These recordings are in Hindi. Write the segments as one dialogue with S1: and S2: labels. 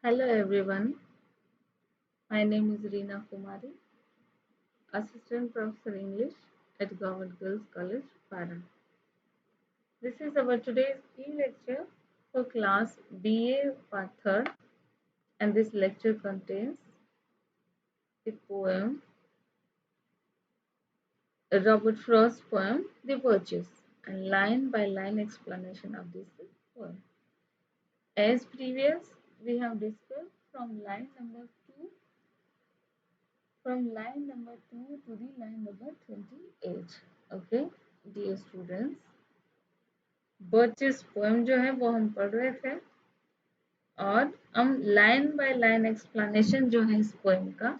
S1: Hello everyone, my name is Reena Kumari, Assistant Professor English at Government Girls College, Paran. This is our today's e-lecture for class BA part 3rd, and this lecture contains the poem, Robert Frost's poem The Virtues, and line by line explanation of this poem. As previous, we have discussed from line number 2 to the line number 28. Okay, dear students, बर्चिस poem जो है वो हम पढ़ रहे थे और हम लाइन बाय लाइन एक्सप्लेनेशन जो है इस पोएम का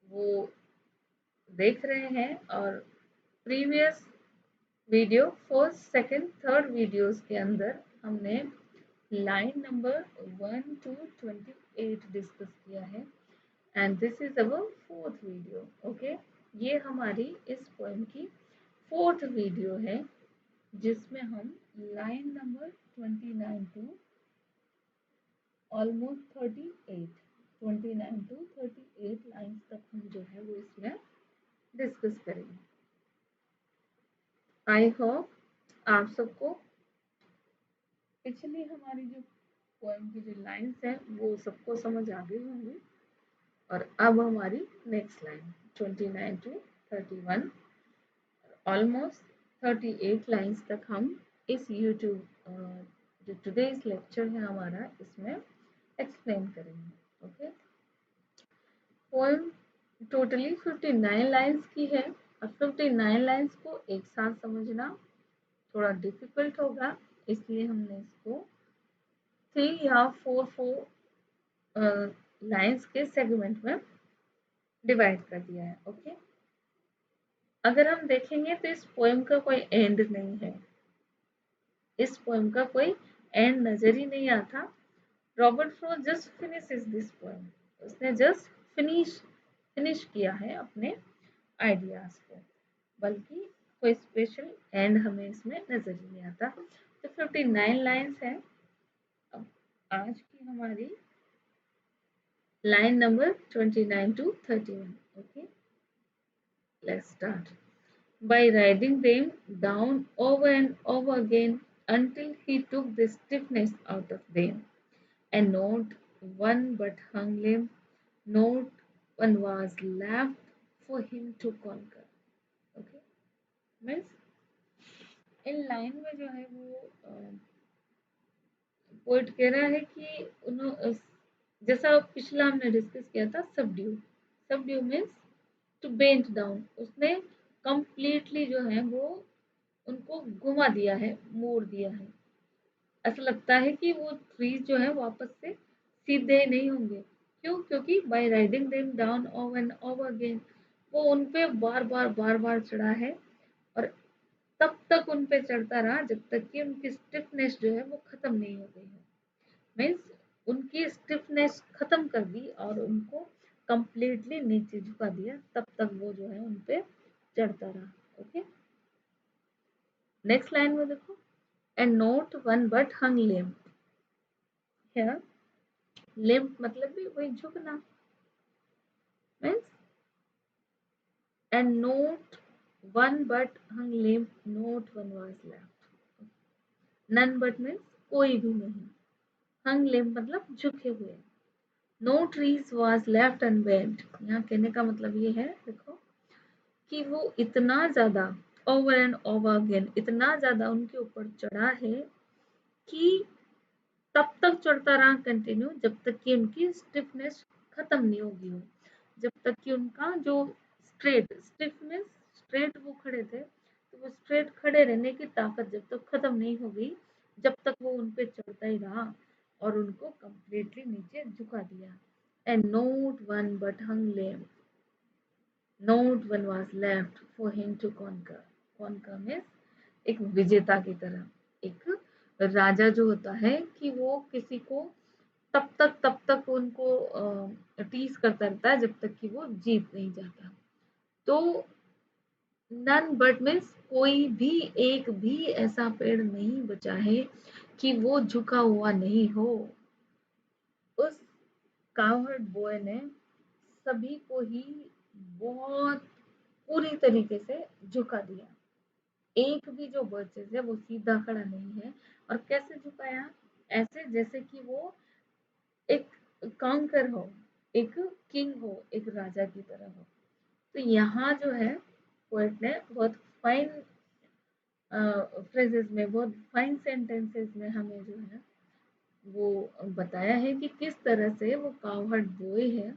S1: वो देख रहे हैं और previous video first second third videos के अंदर हमने लाइन नंबर 1 to 28 डिस्कस किया है and this is our fourth video. Okay, ये हमारी इस पोएम की फोर्थ वीडियो है जिसमें हम line number 29 to almost 29 to 38 lines तक हम जो है वो इसमें डिस्कस करेंगे. आई होप आप सबको पिछली हमारी जो पोएम की जो लाइन्स हैं वो सबको समझ आ गई होंगी और अब हमारी next line 29 to 31 almost 38 lines तक हम इस यूट्यूब जो टुडेज लेक्चर है हमारा इसमें एक्सप्लेन करेंगे. ओके, पोएम टोटली 59 लाइन्स की है और 59 लाइन्स को एक साथ समझना थोड़ा डिफिकल्ट होगा, इसलिए हमने इसको 3 या 4 लाइन्स के सेगमेंट में डिवाइड कर दिया है. ओके, अगर हम देखेंगे तो इस पोएम का कोई एंड नहीं है, इस पोएम का कोई एंड नजर ही नहीं आता. Robert Frost just finishes this poem, उसने जस्ट फिनिश किया है अपने आइडियाज को, बल्कि कोई स्पेशल एंड हमें इसमें नजर ही नहीं आता. तो 59 लाइन्स है. अब आज की हमारी line number 29 to 31. Okay, let's start. By writing them down over and over again until he took the stiffness out of them, and not one but hung limp, not one was left for him to conquer. Okay, means in line में जो है वो पोइट कह रहा है कि उन्होंने जैसा पिछला हमने डिस्कस किया था subdue means to bent down, उसने कंप्लीटली जो है वो उनको घुमा दिया है, मोड़ दिया है. ऐसा लगता है कि वो ट्रीज जो है वापस से सीधे नहीं होंगे. क्यों? क्योंकि by riding them down over and over again, वो उन पे बार बार चढ़ा है और तब तक उन पे चढ़ता रहा जब तक कि उनकी स्टिफनेस जो है वो खत्म नहीं हो गई है. मीन्स उनकी स्टिफनेस खत्म कर दी और उनको कंप्लीटली नीचे झुका दिया, तब तक वो जो है उन पे चढ़ता रहा. ओके, नेक्स्ट लाइन में देखो, and not one but hung limp. Here limp मतलब भी वही झुकना. Means and not one but hung limp, not one was left. None but means कोई भी नहीं, हंग लिम्प मतलब झुके हुए. No trees was left unbent, यहाँ कहने का मतलब ये है देखो कि वो इतना ज्यादा ओवर एंड ओवर अगेन, इतना ज्यादा उनके ऊपर चढ़ा है कि तब तक चढ़ता रहा कंटिन्यू जब तक कि उनकी स्टिफनेस खत्म नहीं होगी हो, जब तक कि उनका जो स्टिफनेस स्ट्रेट वो खड़े थे तो वो स्ट्रेट खड़े रहने की ताकत जब तक खत्म नहीं होगी, जब तक वो उन पे चढ़ता ही रहा और उनको कंप्लीटली नीचे झुका दिया. And not one but hung limp, not one was left for him to conquer. Conquer means एक विजेता की तरह, एक राजा जो होता है कि वो किसी को तब तक उनको टीज करता रहता है जब तक कि वो जीत नहीं जाता. तो नन बट मीन्स कोई भी, एक भी ऐसा पेड़ नहीं बचा है कि वो झुका हुआ नहीं हो. कावर्ड बॉय ने सभी को ही बहुत पूरी तरीके से झुका दिया। एक भी जो बर्चेस है वो सीधा खड़ा नहीं है। और कैसे झुकाया? ऐसे जैसे कि वो एक काउंटर हो, एक किंग हो, एक राजा की तरह हो। तो यहाँ जो है पोएट ने बहुत फाइन फ्रेजेस में, बहुत फाइन सेंटेंसेस में हमें जो है वो बताया है कि किस तरह से वो कावर्ड बॉय है,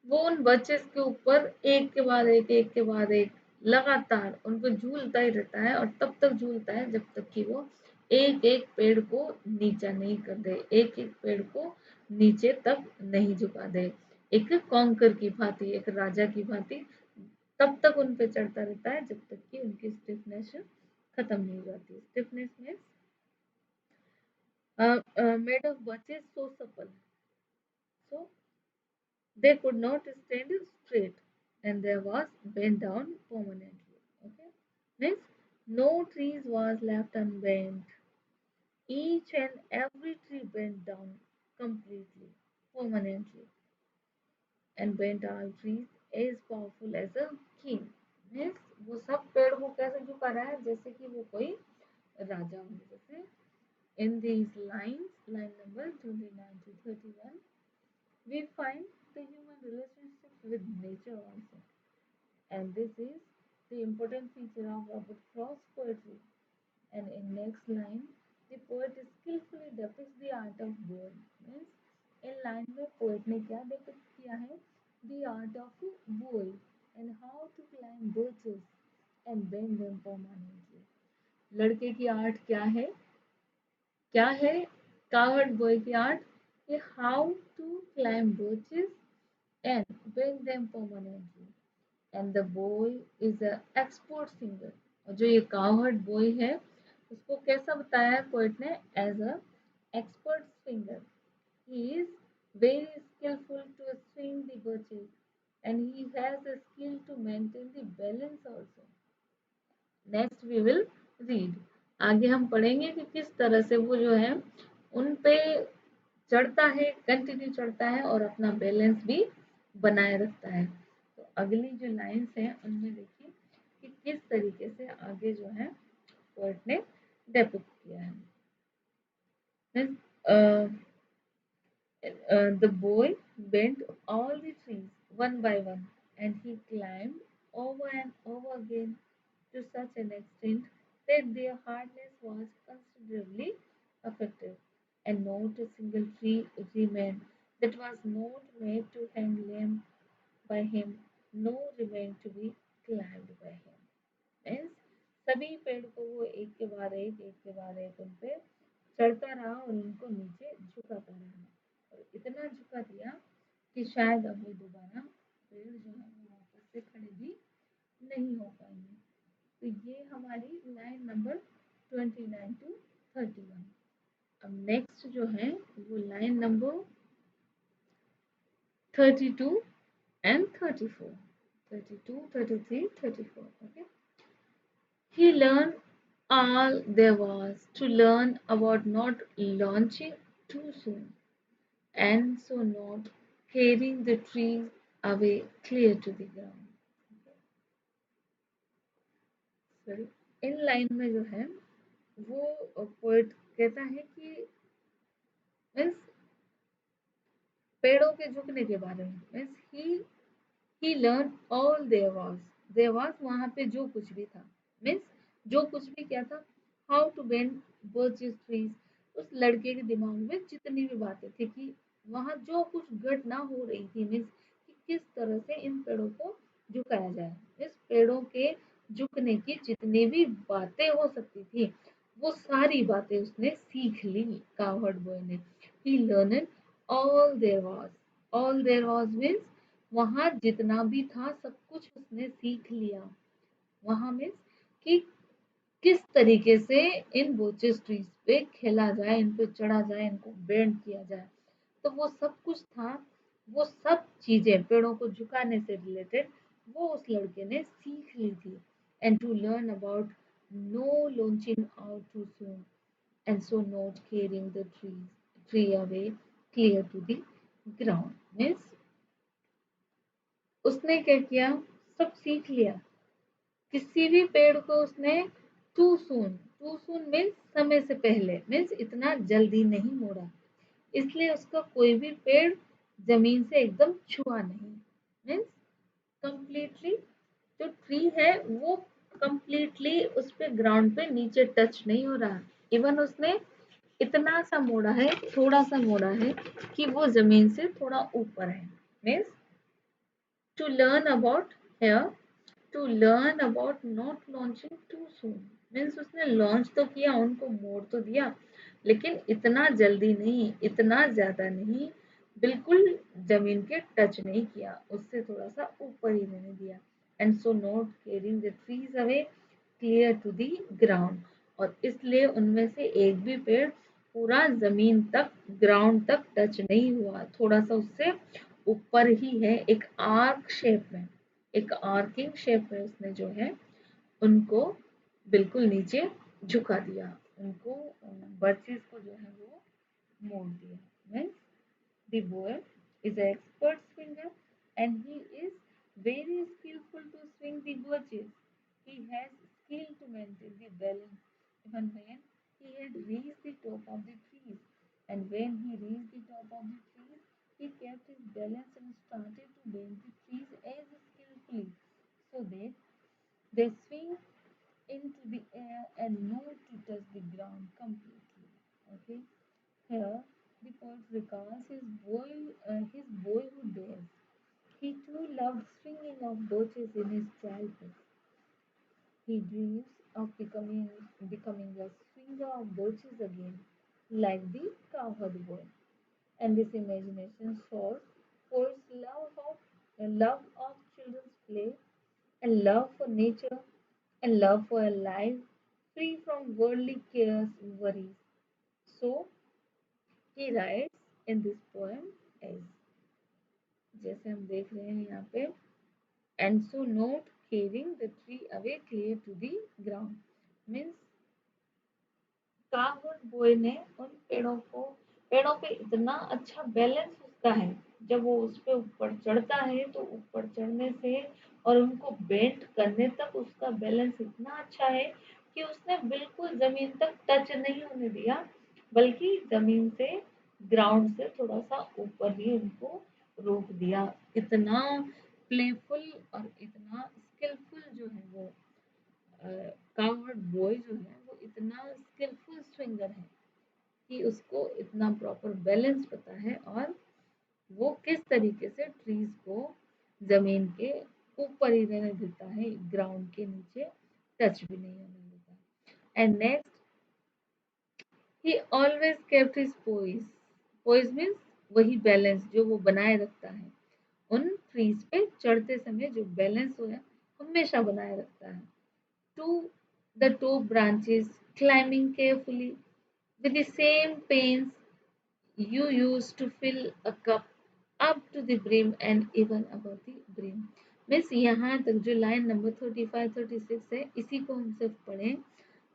S1: वो उन बच्चे के ऊपर एक के बाद एक लगातार उन पर झूलता ही रहता है, और तब तक झूलता है जब तक कि वो एक एक पेड़ को नीचा नहीं कर दे, एक एक पेड़ को नीचे तक नहीं झुका दे। एक कॉन्कर की भांति, एक राजा की भांति तब तक उन पे चढ़ता रहता है जब तक कि उनकी स्टिफनेस खत्म नहीं हो जाती। Stiffness means made of birches so supple, so they could not stand straight, and there was bent down permanently. Okay, means no trees was left unbent. Each and every tree bent down completely, permanently, and bent all trees as powerful as a king. Means वो सब पेड़ को कैसे झुका रहा है जैसे कि वो कोई राजा हो। जैसे in these lines, line number 29 to 31, we find the human relationship with nature also. And this is the important feature of Robert Frost's poetry. And in next line, the poet skillfully depicts the art of bowing. Means in line में poet ने क्या depict किया है? The art of bowing and how to climb birches and bend them permanently. लड़के की आर्ट क्या है? क्या है कावर्ड बॉय की आर्ट? कि how to climb birches and bend them permanently. And the boy is a expert singer. और जो ये कावर्ड बॉय है उसको कैसा बताया है पोएट ने? As a expert singer. He is very skillful to swing the birches, and he has a skill to maintain the balance also. Next we will read. आगे हम पढ़ेंगे कि किस तरह से वो जो है उन पे चढ़ता है, कंटिन्यू चढ़ता है और अपना बैलेंस भी बनाए रखता है। तो अगली जो लाइंस हैं उनमें देखिए कि किस तरीके से आगे जो है पोएट ने डेपिक्ट किया है। The boy bent all the trees one by one, and he climbed over and over again to such an extent that their hardness was considerably affected, and not a single tree remained that was not made to hang limb by him, nor remained to be climbed by him. Means सभी पेड़ को वो एक के बाद एक उन पे चढ़ता रहा और उनको नीचे झुकाता रहा, और इतना झुका दिया कि शायद अब वो दोबारा पेड़ जो है वो वापस से खड़े भी नहीं हो पाएंगे। तो ये हमारी लाइन नंबर 29 टू 31। अब नेक्स्ट जो है वो line number 32 and 34, 32, 33, 34. Okay. He learned all there was to learn about not launching too soon, and so not carrying the trees away clear to the ground. Sorry. In line में जो है वो पोएट कहता है कि मीन्स पेड़ों के झुकने के बारे में। Means he learn all there was वहां पे जो कुछ भी था। मीन्स जो कुछ भी क्या था? How to bend birches trees. उस लड़के के दिमाग में जितनी भी बातें थी कि वहां जो कुछ घटना हो रही थी, मीन्स कि किस तरह से इन पेड़ों को झुकाया जाए। इस पेड़ों के झुकने की जितनी भी बातें हो सकती थी वो सारी बातें उसने सीख ली कावर्ड बॉय ने। He learn all there was means वहां जितना भी था सब कुछ उसने सीख लिया। वहां मीन्स कि किस तरीके से इन बोचेस ट्रीज पे खेला जाए, इन पे चढ़ा जाए, इनको बेंड किया जाए। तो वो सब कुछ था, वो सब चीजें पेड़ों को झुकाने से रिलेटेड वो उस लड़के ने सीख ली थी। And to learn about no launching out too soon, and so not carrying the tree away clear to the ground means उसने क्या किया, सब सीख लिया। किसी भी पेड़ को उसने टू सून मीन्स समय से पहले, मीन्स इतना जल्दी नहीं मोड़ा, इसलिए उसका कोई भी पेड़ जमीन से एकदम छुआ नहीं, मीन्स कंप्लीटली जो ट्री है वो कंप्लीटली उस पे ग्राउंड पे नीचे टच नहीं हो रहा। इवन उसने इतना सा मोड़ा है, थोड़ा सा मोड़ा है कि वो जमीन से थोड़ा ऊपर है। Means to learn about here, to learn about not launching too soon, means उसने लॉन्च तो किया, उनको मोड़ तो दिया, लेकिन इतना जल्दी नहीं, इतना ज्यादा नहीं, बिल्कुल जमीन के टच नहीं किया, उससे थोड़ा सा ऊपर ही रहने दिया। And so not carrying the trees away clear to the ground, और इसलिए उनमें से एक भी पेड़ पूरा जमीन तक, ग्राउंड तक टच नहीं हुआ, थोड़ा सा उससे ऊपर ही है, एक आर्क शेप में, एक आर्किंग शेप में उसने जो है उनको बिल्कुल नीचे झुका दिया, उनको बर्चेस को जो है वो मोड़ दिया। Means the boy is an expert swinger and he is very skillful to swing the birches. He has skill to maintain the balance even when he had reached the top of the trees. And when he reached the top of the trees, he kept his balance and started to bend the trees as skillfully so that they swing into the air and not to touch the ground completely. Okay. Here, the poet recalls his boyhood days. He too loved swinging of birches in his childhood. He dreams of becoming a swinger of birches again, like the cowherd boy. And this imagination soars for his love of children's play, and love for nature, and love for a life free from worldly cares and worries. So he writes in this poem as, जैसे हम देख रहे हैं यहाँ पे, and so not carrying the tree away clear to the ground, means cowherd boy ने उन पेड़ों पे इतना अच्छा बैलेंस उसका है, जब वो उस पे ऊपर चढ़ता है तो ऊपर चढ़ने से और उनको बेंट करने तक उसका बैलेंस इतना अच्छा है कि उसने बिल्कुल जमीन तक टच नहीं होने दिया, बल्कि जमीन से, ग्राउंड से थोड़ा सा ऊपर ही उनको रोक दिया। इतना प्लेफुल और इतना स्किलफुल जो है वो कावर्ड बॉय जो है वो इतना स्किलफुल स्विंगर है कि उसको इतना प्रॉपर बैलेंस पता है, और वो किस तरीके से ट्रीज को जमीन के ऊपर ही रहने देता है, ग्राउंड के नीचे टच भी नहीं होने देता। And next, he always kept his पोइज, पोइज means वही बैलेंस जो वो बनाए रखता है, उन ट्रीज पे चढ़ते समय जो बैलेंस वो है हमेशा बनाए रखता है। To the top branches, climbing carefully with the same pains you use to fill a cup up to the brim and even above the brim. Miss यहाँ तक जो लाइन नंबर 35-36 है, इसी को हम सिर्फ पढ़ें।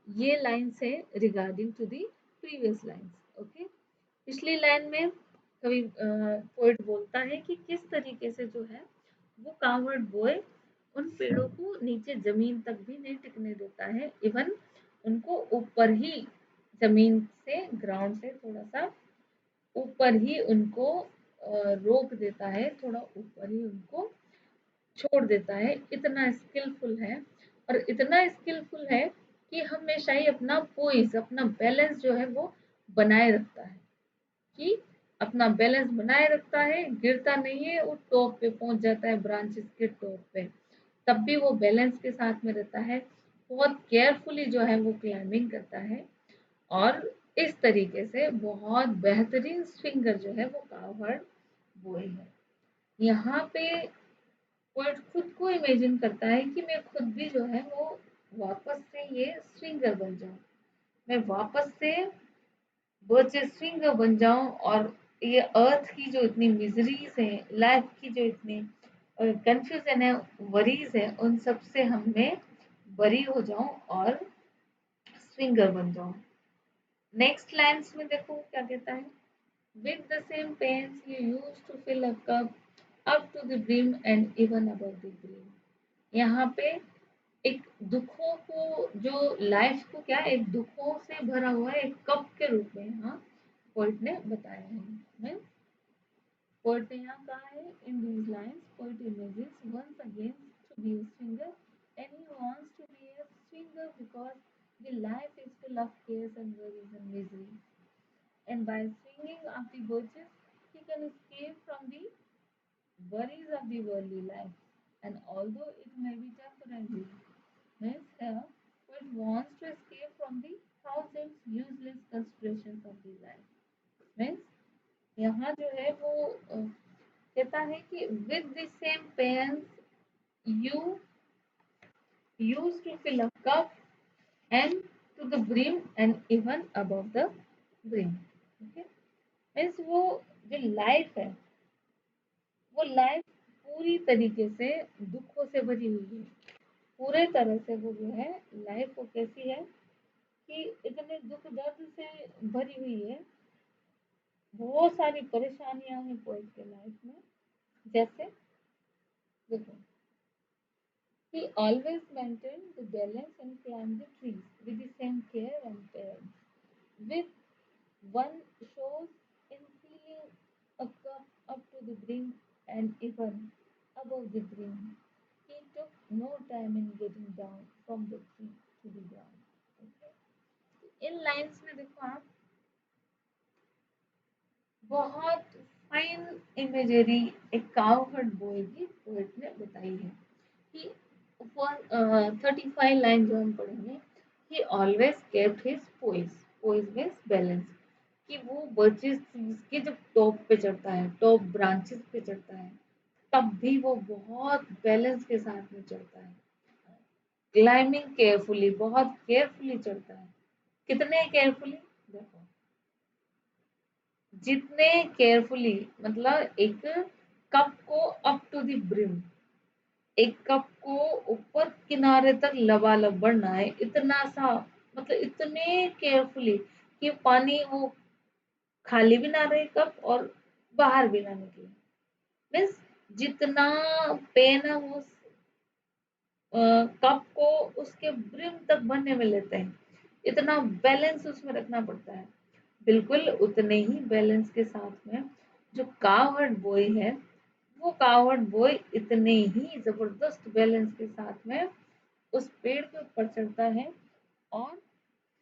S1: ये लाइन है regarding to the previous lines. Okay, पिछली लाइन में कवि पोइट बोलता है कि किस तरीके से जो है वो कावर्ड बॉय उन पेड़ों को नीचे जमीन तक भी नहीं टिकने देता है, इवन उनको ऊपर ही, जमीन से, ग्राउंड से थोड़ा सा ऊपर ही उनको रोक देता है, थोड़ा ऊपर ही उनको छोड़ देता है। इतना स्किलफुल है, और इतना स्किलफुल है कि हमेशा ही अपना पोइज, अपना बैलेंस जो है वो बनाए रखता है, कि अपना बैलेंस बनाए रखता है, गिरता नहीं है, वो टॉप पे पहुंच जाता है, ब्रांचेस के टॉप पे, तब भी वो बैलेंस के साथ में रहता है, बहुत केयरफुली जो है वो क्लाइंबिंग करता है, और इस तरीके से बहुत बेहतरीन स्विंगर जो है वो कावर्ड बॉय है। यहाँ पे पोएट खुद को इमेजिन करता है कि मैं खुद भी जो है वो वापस से ये स्विंगर बन जाऊं, मैं वापस से बर्चे स्विंगर बन जाऊं, और ये अर्थ की जो इतनी मिजरीज है, लाइफ की जो इतनी कंफ्यूजन है, वरीज है, उन सब से मैं बरी हो जाऊं और स्विंगर बन जाऊं। नेक्स्ट लाइन्स में देखो क्या कहता है, With the same pens you used to fill a cup up to the brim and even above the brim. यहाँ पे एक दुखों को जो लाइफ को क्या एक दुखों से भरा हुआ एक कप के रूप में यहाँ पोइट ने बताया है मीन्स पोइट ने यहाँ कहा है in these lines poet imagines once again to be a singer and he wants to be a singer because the life is full of cares and worries and misery and by singing of the birches he can escape from the worries of the worldly life and although it may be temporary means here it wants to escape from the thousands useless considerations of the life means यहाँ जो है वो कहता है कि with the same pens you used to fill a cup and to the brim and even above the brim okay means वो जो लाइफ है वो लाइफ पूरी तरीके से दुखों से भरी हुई है पूरे तरह से वो जो है लाइफ वो कैसी है कि इतने दुख दर्द से भरी हुई है बहुत सारी परेशानियां हैं पोइट के लाइफ में जैसे देखो he always maintained the balance and climbed the trees with the same care and patience with one shows in filling a cup up to the brim and even above the brim. He took no time in getting down from the tree to the ground. Okay? In lines में देखो आप बहुत फाइन इमेजरी एक कावहर्ड बॉय की पोएट ने बताई है कि फॉर 35 लाइन जो हम पढ़ेंगे ही always kept his पोइज means balance कि वो बर्चेस ट्रीज के जब टॉप पे चढ़ता है टॉप ब्रांचेस पे चढ़ता है तब भी वो बहुत बैलेंस के साथ में चढ़ता है क्लाइंबिंग केयरफुली बहुत केयरफुली चढ़ता है कितने केयरफुली देखो जितने केयरफुली मतलब एक कप को अप टू द ब्रिम एक कप को ऊपर किनारे तक लबालब बढ़ना है इतना सा मतलब इतने केयरफुली कि पानी वो खाली भी ना रहे कप और बाहर भी ना निकले मीन्स जितना पेन है वो कप को उसके ब्रिम तक भरने में लेते हैं इतना बैलेंस उसमें रखना पड़ता है बिल्कुल उतने ही बैलेंस के साथ में जो कावर्ड बॉय है वो कावर्ड बॉय इतने ही जबरदस्त बैलेंस के साथ में उस पेड़ के ऊपर चढ़ता है और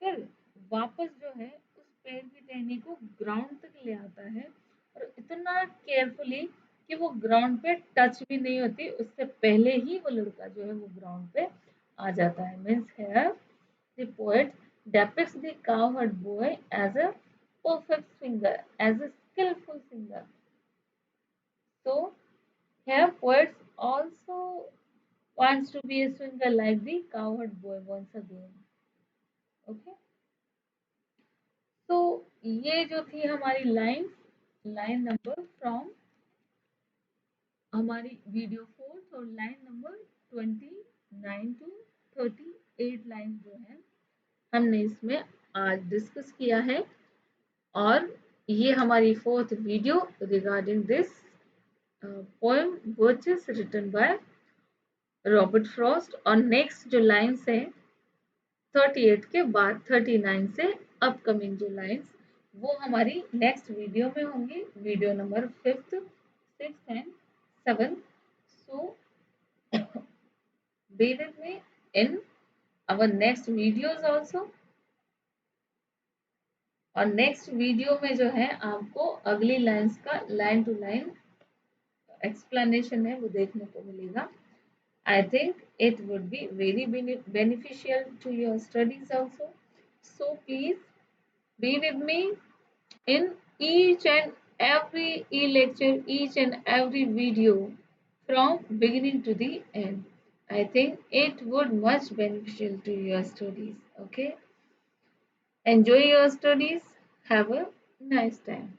S1: फिर वापस जो है उस पेड़ की टहनी को ग्राउंड तक ले आता है और इतना केयरफुली कि वो ग्राउंड पे टच भी नहीं होती उससे पहले ही वो लड़का जो है वो ग्राउंड पे आ जाता है means here the poet depicts the cowherd boy as a perfect singer as a skillful singer so here poets also wants to be a singer like the cowherd boy once again okay तो ये जो थी हमारी लाइन लाइन नंबर फ्रॉम हमारी वीडियो फोर्थ और लाइन नंबर 29 टू 38 लाइन जो है हमने इसमें आज डिस्कस किया है और ये हमारी fourth video regarding this poem birches written by Robert Frost और नेक्स्ट जो लाइन्स हैं 38 के बाद 39 से अपकमिंग जो लाइन्स वो हमारी नेक्स्ट वीडियो में होंगी video number 5th 6th and 7th so be with me in our next videos also और नेक्स्ट वीडियो में जो है आपको अगली लाइन्स का लाइन टू लाइन एक्सप्लेनेशन है वो देखने को मिलेगा I think it would be very beneficial to your studies also. So please be with me in each and every e-lecture, each and every video from beginning to the end. I think it would much beneficial to your studies. Okay. Enjoy your studies. Have a nice time.